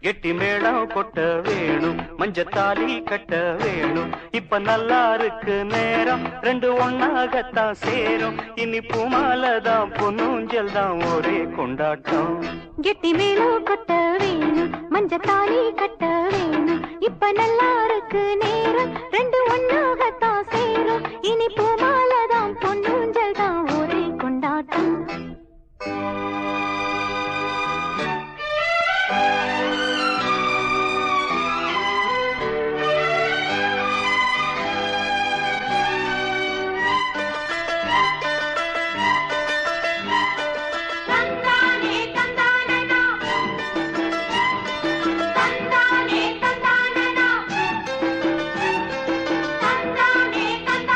கெட்டி மேளம் கொட்ட வேணும், மஞ்சத்தாலி கட்ட வேணும். இப்ப நல்லா இருக்கு நேரம், ரெண்டு ஒன்னாகத்தான் சேரும். இனி பூமாலதான் பொன்னூஞ்சல் தான் ஒரே கொண்டாட்டம். கெட்டி மேளம் கொட்ட வேணும், மஞ்சத்தாலி கட்ட வேணும். இப்ப நல்லா இருக்கு நேரம், ரெண்டு